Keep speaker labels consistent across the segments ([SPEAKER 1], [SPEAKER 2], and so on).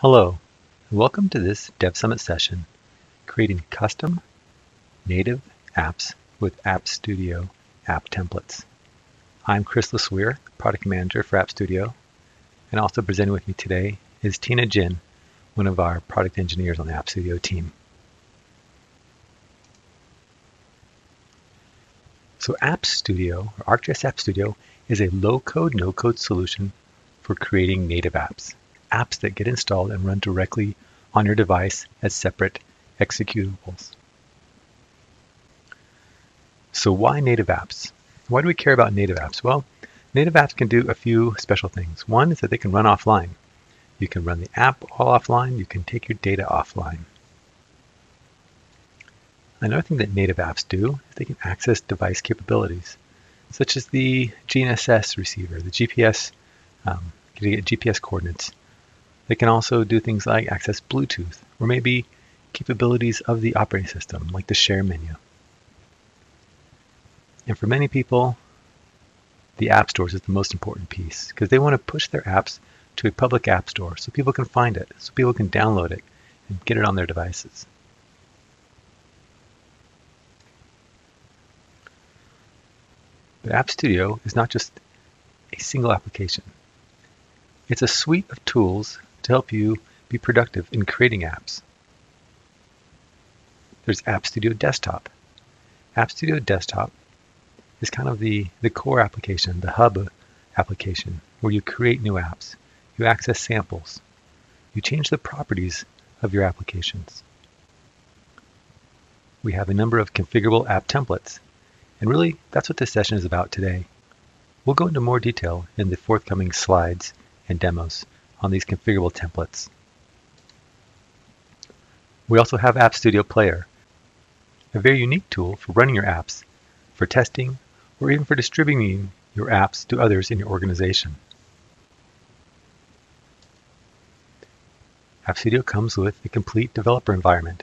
[SPEAKER 1] Hello, and welcome to this Dev Summit session, creating custom native apps with AppStudio app templates. I'm Chris LeSueur, Product Manager for AppStudio, and also presenting with me today is Tina Jin, one of our product engineers on the AppStudio team. So AppStudio, or ArcGIS AppStudio, is a low-code, no-code solution for creating native apps that get installed and run directly on your device as separate executables. So why native apps? Why do we care about native apps? Well, native apps can do a few special things. One is that they can run offline. You can run the app all offline. You can take your data offline. Another thing that native apps do is they can access device capabilities, such as the GNSS receiver, the GPS, to get GPS coordinates. They can also do things like access Bluetooth, or maybe capabilities of the operating system, like the share menu. And for many people, the app stores is the most important piece, because they want to push their apps to a public app store so people can find it, so people can download it and get it on their devices. But AppStudio is not just a single application. It's a suite of tools to help you be productive in creating apps. There's AppStudio Desktop. AppStudio Desktop is kind of the core application, the hub application, where you create new apps. You access samples. You change the properties of your applications. We have a number of configurable app templates. And really, that's what this session is about today. We'll go into more detail in the forthcoming slides and demos on these configurable templates. We also have AppStudio Player, a very unique tool for running your apps, for testing, or even for distributing your apps to others in your organization. AppStudio comes with a complete developer environment,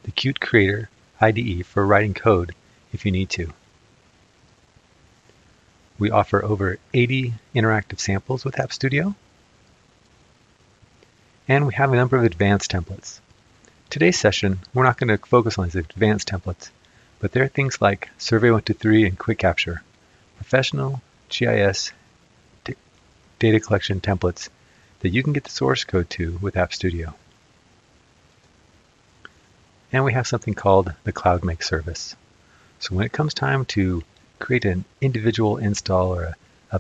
[SPEAKER 1] the Qt Creator IDE for writing code if you need to. We offer over 80 interactive samples with AppStudio, and we have a number of advanced templates. Today's session, we're not going to focus on these advanced templates, but there are things like Survey 123 and Quick Capture, professional GIS data collection templates that you can get the source code to with AppStudio. And we have something called the Cloud Make service. So when it comes time to create an individual install or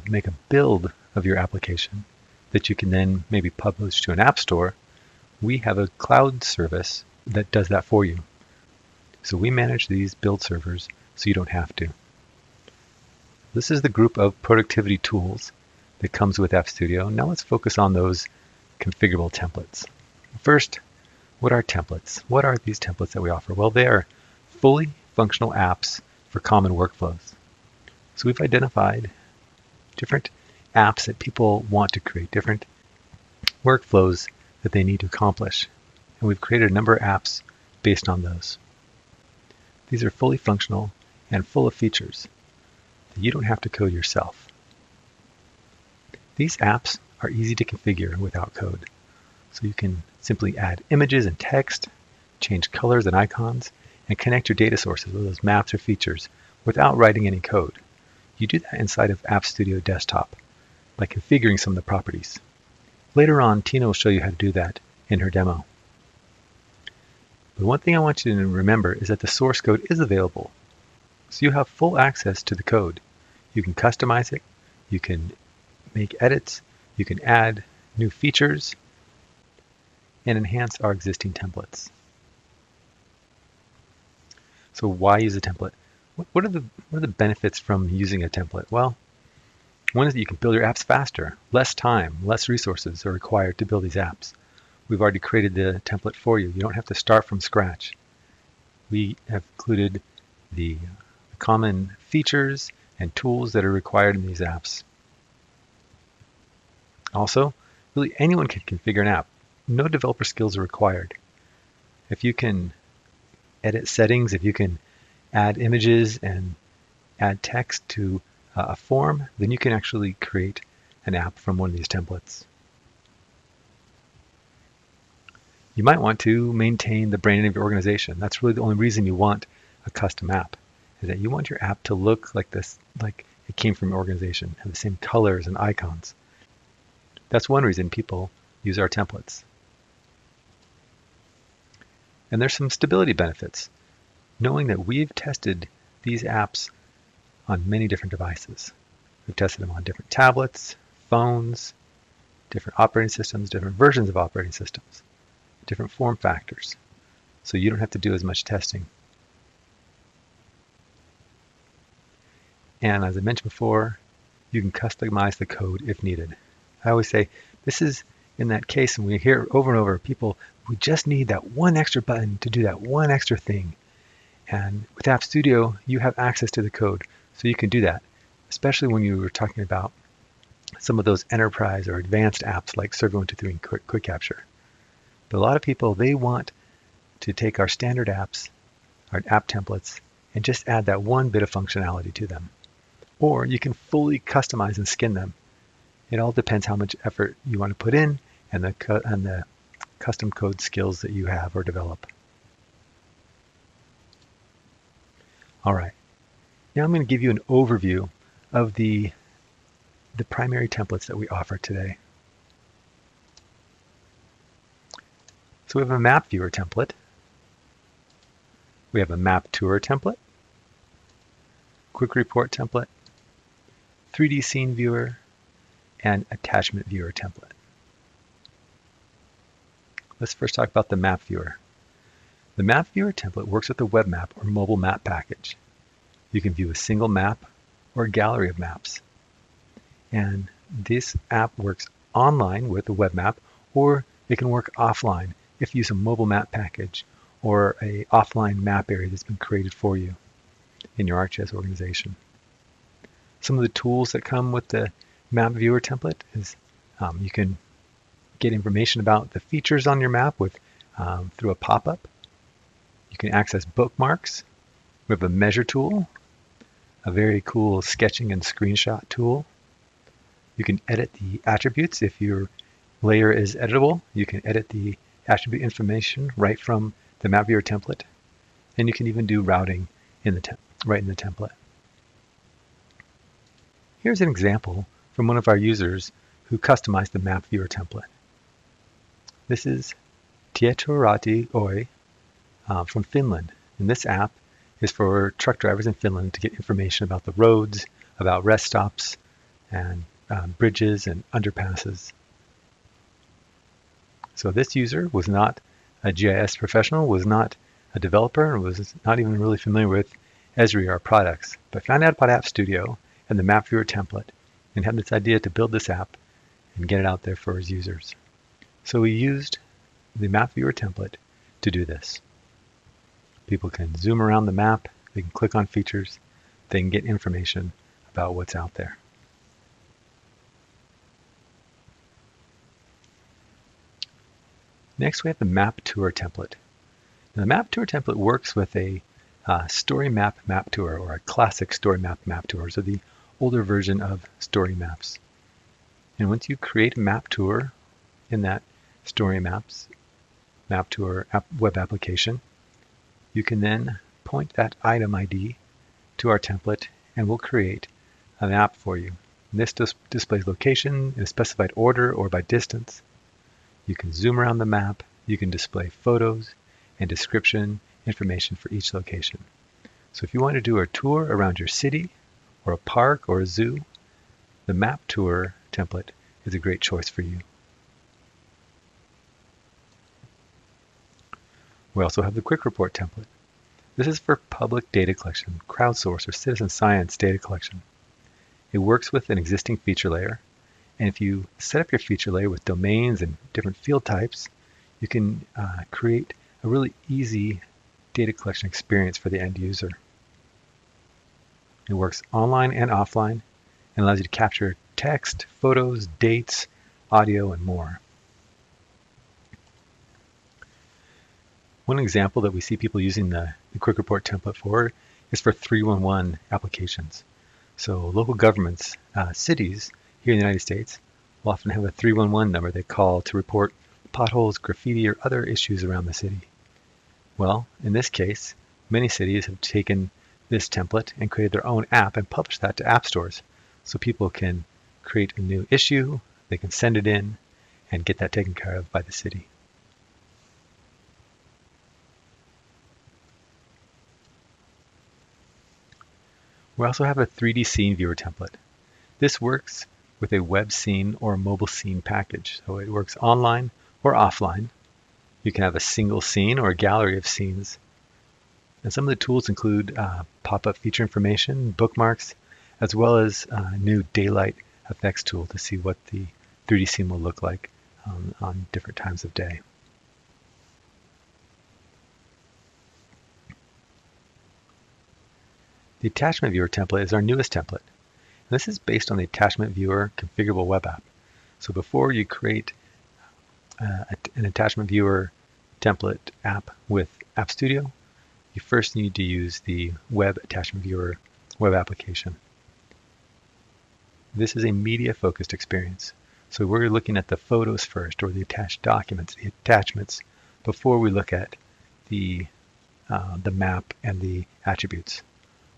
[SPEAKER 1] make a build of your application that you can then maybe publish to an app store, we have a cloud service that does that for you. So we manage these build servers so you don't have to. This is the group of productivity tools that comes with AppStudio. Now let's focus on those configurable templates. First, what are templates? What are these templates that we offer? Well, they are fully functional apps for common workflows. So we've identified different apps that people want to create, different workflows that they need to accomplish. And we've created a number of apps based on those. These are fully functional and full of features that you don't have to code yourself. These apps are easy to configure without code. So you can simply add images and text, change colors and icons, and connect your data sources with those maps or features without writing any code. You do that inside of AppStudio Desktop by configuring some of the properties. Later on, Tina will show you how to do that in her demo. But one thing I want you to remember is that the source code is available. So you have full access to the code. You can customize it, you can make edits, you can add new features, and enhance our existing templates. So why use a template? What are the benefits from using a template? Well, one is that you can build your apps faster. Less time, less resources are required to build these apps. We've already created the template for you. You don't have to start from scratch. We have included the common features and tools that are required in these apps. Also, really anyone can configure an app. No developer skills are required. If you can edit settings, if you can add images and add text to a form, then you can actually create an app from one of these templates. You might want to maintain the branding of your organization. That's really the only reason you want a custom app, is that you want your app to look like this, like it came from your organization, have the same colors and icons. That's one reason people use our templates. And there's some stability benefits, knowing that we've tested these apps on many different devices. We've tested them on different tablets, phones, different operating systems, different versions of operating systems, different form factors. So you don't have to do as much testing. And as I mentioned before, you can customize the code if needed. I always say this is in that case, and we hear over and over, people, we just need that one extra button to do that one extra thing. And with AppStudio, you have access to the code, so you can do that, especially when you were talking about some of those enterprise or advanced apps like Survey 123 and Quick Capture. But a lot of people, they want to take our standard apps, our app templates, and just add that one bit of functionality to them. Or you can fully customize and skin them. It all depends how much effort you want to put in and the custom code skills that you have or develop. All right, now I'm going to give you an overview of the primary templates that we offer today. So we have a map viewer template. We have a map tour template, quick report template, 3D scene viewer, and attachment viewer template. Let's first talk about the map viewer. The map viewer template works with the web map or mobile map package. You can view a single map or a gallery of maps. And this app works online with the web map, or it can work offline if you use a mobile map package or an offline map area that's been created for you in your ArcGIS organization. Some of the tools that come with the map viewer template is you can get information about the features on your map through a pop-up. You can access bookmarks. We have a measure tool, a very cool sketching and screenshot tool. You can edit the attributes. If your layer is editable, you can edit the attribute information right from the map viewer template. And you can even do routing right in the template. Here's an example from one of our users who customized the map viewer template. This is Tietorati Oi from Finland. And this app is for truck drivers in Finland to get information about the roads, about rest stops, and bridges and underpasses. So this user was not a GIS professional, was not a developer, and was not even really familiar with Esri, our products, but found out about AppStudio and the map viewer template and had this idea to build this app and get it out there for his users. So we used the map viewer template to do this. People can zoom around the map, they can click on features, they can get information about what's out there. Next, we have the map tour template. Now, the map tour template works with a story map tour, or a classic story map tour, so the older version of story maps. And once you create a map tour in that story map tour web application, you can then point that item ID to our template and we'll create a map for you. And this displays location in a specified order or by distance. You can zoom around the map, you can display photos and description information for each location. So if you want to do a tour around your city or a park or a zoo, the map tour template is a great choice for you. We also have the quick report template. This is for public data collection, crowdsource or citizen science data collection. It works with an existing feature layer, and if you set up your feature layer with domains and different field types, you can create a really easy data collection experience for the end user. It works online and offline and allows you to capture text, photos, dates, audio, and more. One example that we see people using the quick report template for is for 311 applications. So local governments, cities here in the United States will often have a 311 number they call to report potholes, graffiti, or other issues around the city? Well, in this case, many cities have taken this template and created their own app and published that to app stores. So people can create a new issue, they can send it in, and get that taken care of by the city. We also have a 3D scene viewer template. This works with a web scene or a mobile scene package. So it works online or offline. You can have a single scene or a gallery of scenes. And some of the tools include pop-up feature information, bookmarks, as well as a new daylight effects tool to see what the 3D scene will look like on different times of day. The attachment viewer template is our newest template. And this is based on the attachment viewer configurable web app. So before you create an attachment viewer template app with AppStudio, you first need to use the web attachment viewer web application. This is a media-focused experience. So we're looking at the photos first, or the attached documents, the attachments, before we look at the map and the attributes.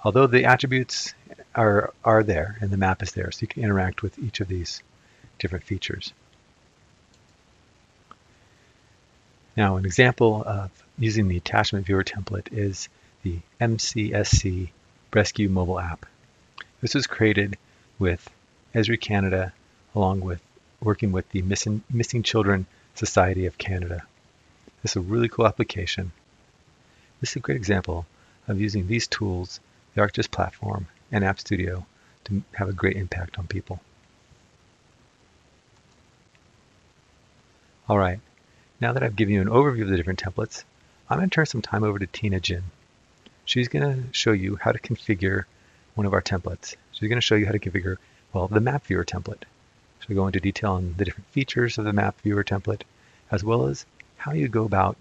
[SPEAKER 1] Although the attributes are there and the map is there, so you can interact with each of these different features. Now, an example of using the attachment viewer template is the MCSC Rescue mobile app. This was created with Esri Canada, along with working with the Missing Children Society of Canada. This is a really cool application. This is a great example of using these tools, the ArcGIS platform and AppStudio, to have a great impact on people. All right, now that I've given you an overview of the different templates, I'm going to turn some time over to Tina Jin. She's going to show you how to configure one of our templates. She's going to show you how to configure, well, the map viewer template. She'll go into detail on the different features of the map viewer template, as well as how you go about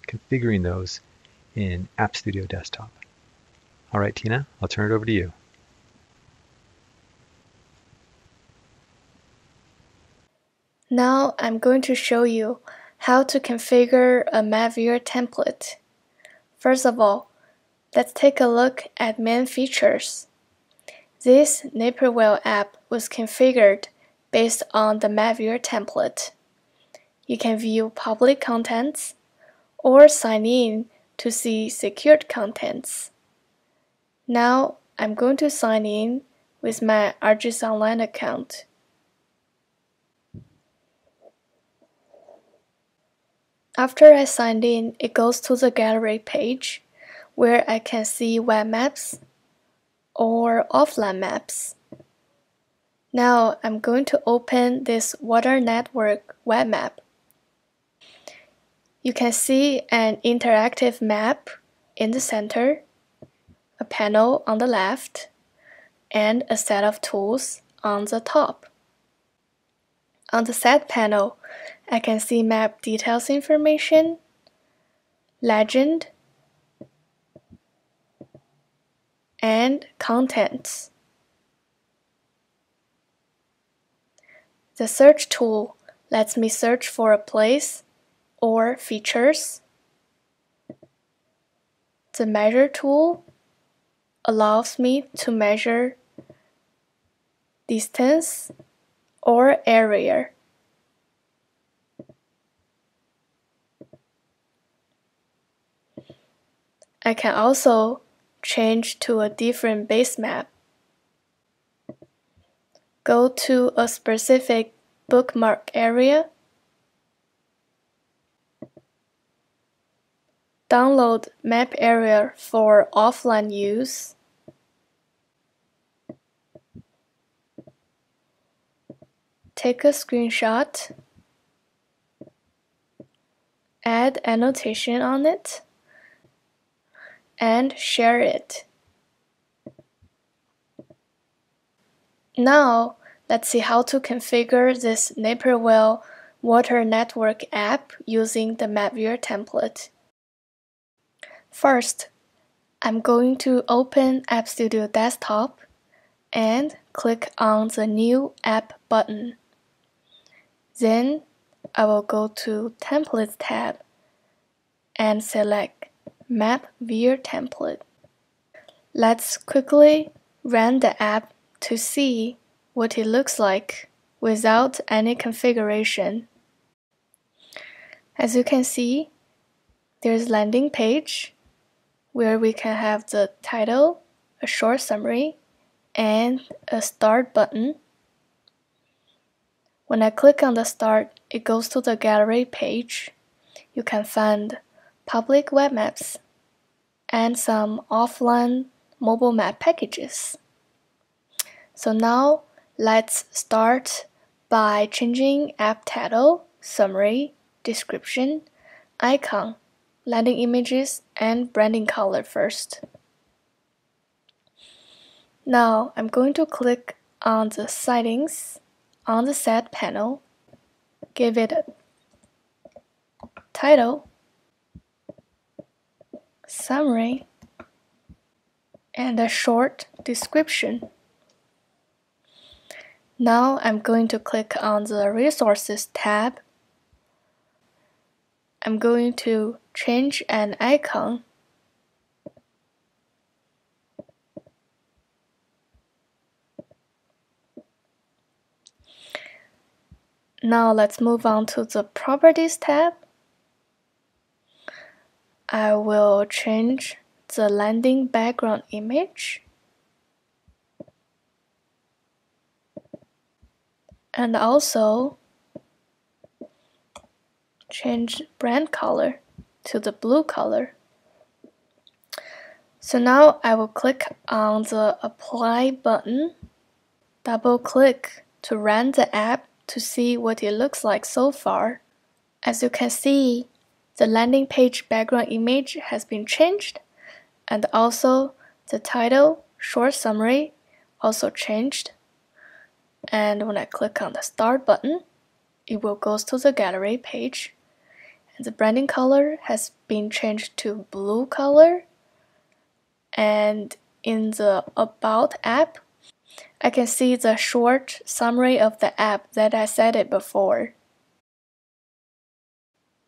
[SPEAKER 1] configuring those in AppStudio Desktop. All right, Tina, I'll turn it over to you.
[SPEAKER 2] Now I'm going to show you how to configure a map viewer template. First of all, let's take a look at main features. This Naperville app was configured based on the map viewer template. You can view public contents or sign in to see secured contents. Now I'm going to sign in with my ArcGIS Online account. After I signed in, it goes to the gallery page where I can see web maps or offline maps. Now I'm going to open this water network web map. You can see an interactive map in the center, a panel on the left, and a set of tools on the top. On the set panel, I can see map details information, legend, and contents. The search tool lets me search for a place or features. The measure tool allows me to measure distance or area. I can also change to a different base map. Go to a specific bookmark area. Download map area for offline use. Take a screenshot. Add annotation on it, and share it. Now, let's see how to configure this Naperville Water Network app using the map viewer template. First, I'm going to open AppStudio Desktop and click on the New App button. Then, I will go to Templates tab and select Map Viewer Template. Let's quickly run the app to see what it looks like without any configuration. As you can see, there's a landing page where we can have the title, a short summary, and a start button. When I click on the start, it goes to the gallery page. You can find public web maps and some offline mobile map packages. So now let's start by changing app title, summary, description, icon, landing images, and branding color first. Now I'm going to click on the settings on the set panel, give it a title, summary, and a short description. Now I'm going to click on the Resources tab. I'm going to change an icon. Now let's move on to the Properties tab. I will change the landing background image and also change brand color to the blue color. So now I will click on the Apply button, double click to run the app to see what it looks like so far. As you can see, the landing page background image has been changed, and also the title, short summary, also changed. And when I click on the Start button, it will go to the gallery page. And the branding color has been changed to blue color. And in the About app, I can see the short summary of the app that I said it before.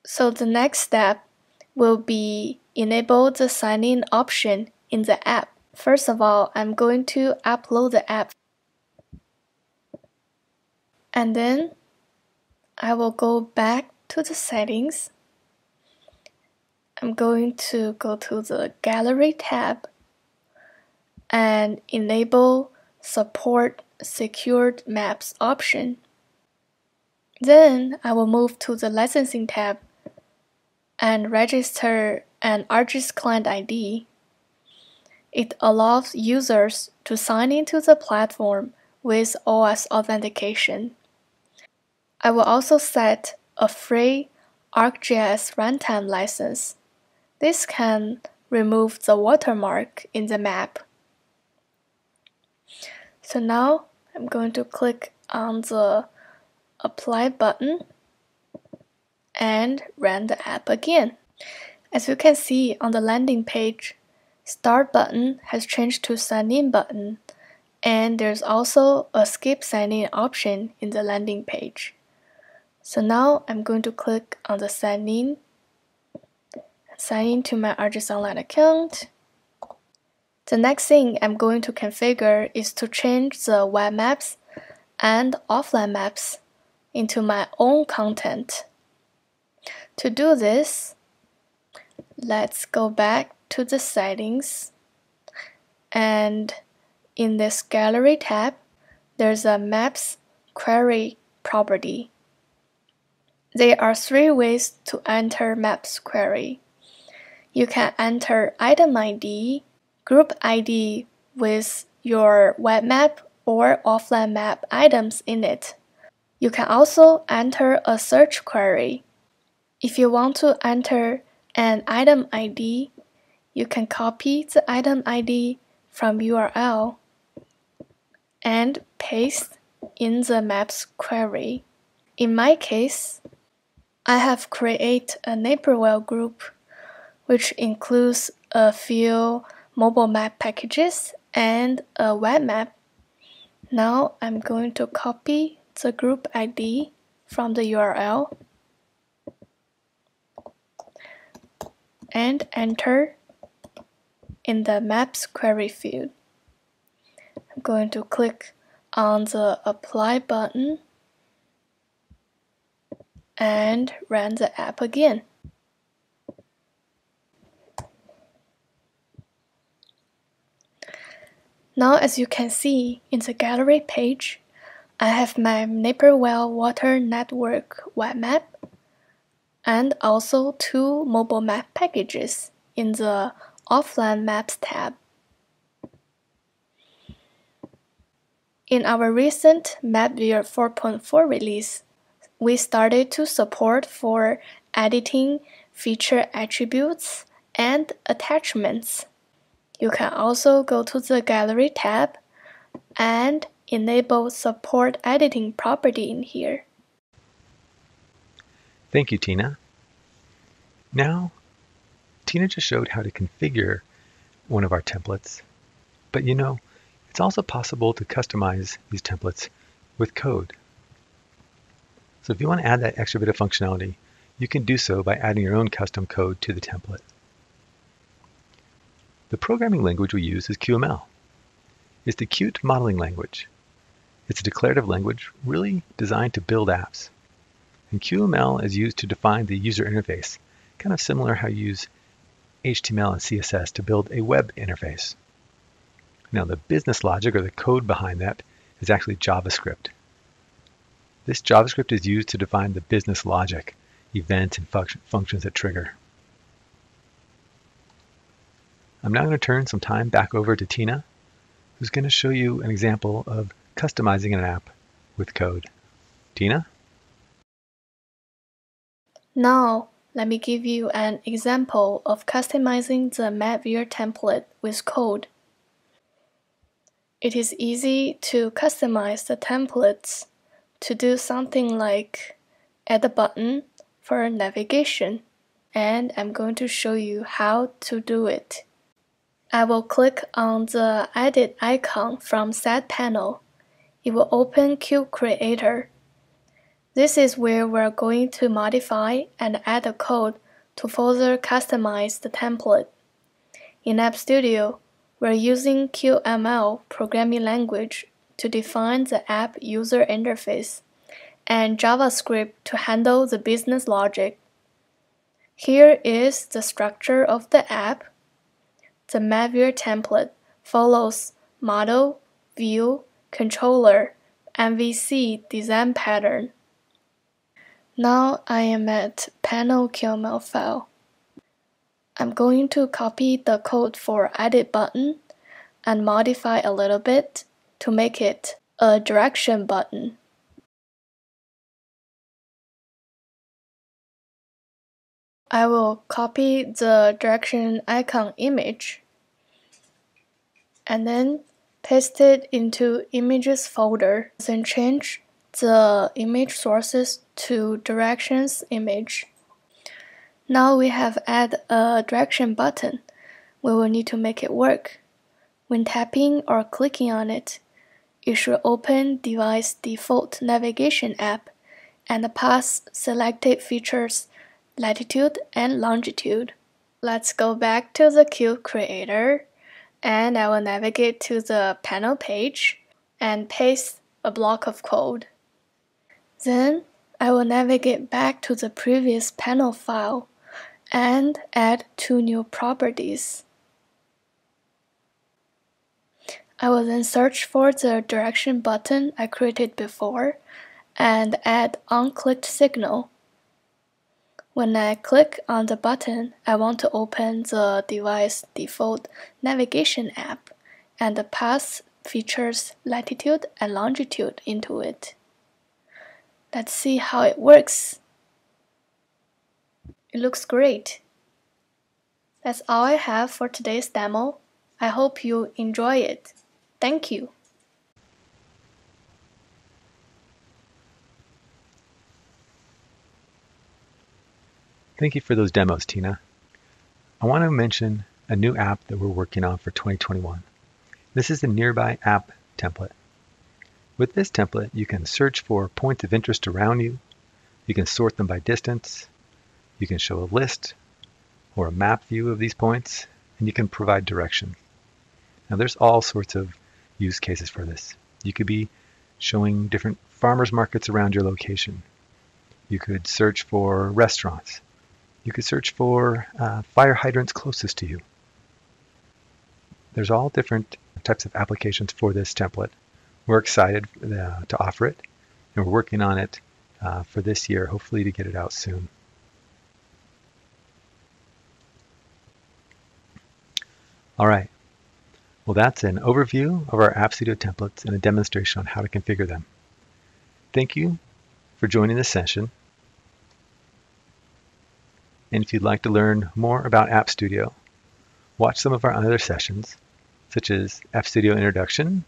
[SPEAKER 2] So the next step will be enable the sign-in option in the app. First of all, I'm going to upload the app. And then I will go back to the settings. I'm going to go to the Gallery tab and enable Support Secured Maps option. Then I will move to the Licensing tab and register an ArcGIS client ID. It allows users to sign into the platform with OS authentication. I will also set a free ArcGIS runtime license. This can remove the watermark in the map. So now I'm going to click on the Apply button and run the app again. As you can see on the landing page, Start button has changed to Sign In button, and there's also a Skip Sign In option in the landing page. So now I'm going to click on the Sign In to my ArcGIS Online account. The next thing I'm going to configure is to change the web maps and offline maps into my own content. To do this, let's go back to the settings, and in this Gallery tab, there's a Maps Query property. There are 3 ways to enter Maps Query. You can enter item ID, group ID with your web map or offline map items in it. You can also enter a search query. If you want to enter an item ID, you can copy the item ID from URL and paste in the Maps query. In my case, I have created a Naperville group, which includes a few mobile map packages and a web map. Now I'm going to copy the group ID from the URL and enter in the Maps query field. I'm going to click on the Apply button and run the app again. Now, as you can see in the gallery page, I have my Naperville Water Network web map and also 2 mobile map packages in the Offline Maps tab. In our recent MapViewer 4.4 release, we started to support for editing feature attributes and attachments. You can also go to the Gallery tab and enable support editing property in here.
[SPEAKER 1] Thank you, Tina. Now, Tina just showed how to configure one of our templates, but it's also possible to customize these templates with code. So if you want to add that extra bit of functionality, you can do so by adding your own custom code to the template. The programming language we use is QML. It's the Qt modeling language. It's a declarative language really designed to build apps. And QML is used to define the user interface, kind of similar how you use HTML and CSS to build a web interface. Now the business logic, or the code behind that, is actually JavaScript. This JavaScript is used to define the business logic, events, and functions that trigger. I'm now going to turn some time back over to Tina, who's going to show you an example of customizing an app with code. Tina?
[SPEAKER 2] Now, let me give you an example of customizing the MapViewer template with code. It is easy to customize the templates to do something like add a button for navigation, and I'm going to show you how to do it. I will click on the edit icon from Set panel. It will open Cube Creator. This is where we're going to modify and add a code to further customize the template. In AppStudio, we're using QML programming language to define the app user interface and JavaScript to handle the business logic. Here is the structure of the app. The MapViewer template follows model, view, controller, MVC design pattern. Now I am at panel QML file. I'm going to copy the code for edit button and modify a little bit to make it a direction button. I will copy the direction icon image and then paste it into images folder, then change the image sources to directions image. Now we have added a direction button. We will need to make it work. When tapping or clicking on it, it should open device default navigation app and pass selected features latitude and longitude. Let's go back to the Cube Creator, and I will navigate to the panel page and paste a block of code. Then I will navigate back to the previous panel file and add 2 new properties. I will then search for the direction button I created before and add onClicked signal. When I click on the button, I want to open the device default navigation app and pass features latitude and longitude into it. Let's see how it works. It looks great. That's all I have for today's demo. I hope you enjoy it. Thank you.
[SPEAKER 1] Thank you for those demos, Tina. I want to mention a new app that we're working on for 2021. This is the Nearby App template. With this template, you can search for points of interest around you. You can sort them by distance. You can show a list, or a map view of these points, and you can provide direction. Now there's all sorts of use cases for this. You could be showing different farmers markets around your location. You could search for restaurants. You could search for fire hydrants closest to you. There's all different types of applications for this template. We're excited to offer it, and we're working on it for this year, hopefully to get it out soon. All right, well that's an overview of our AppStudio templates and a demonstration on how to configure them. Thank you for joining this session. And if you'd like to learn more about AppStudio, watch some of our other sessions, such as AppStudio Introduction,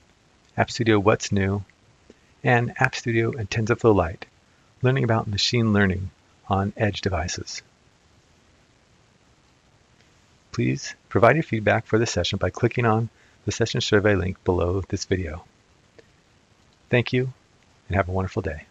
[SPEAKER 1] AppStudio What's New, and AppStudio and TensorFlow Lite, learning about machine learning on edge devices. Please provide your feedback for this session by clicking on the session survey link below this video. Thank you, and have a wonderful day.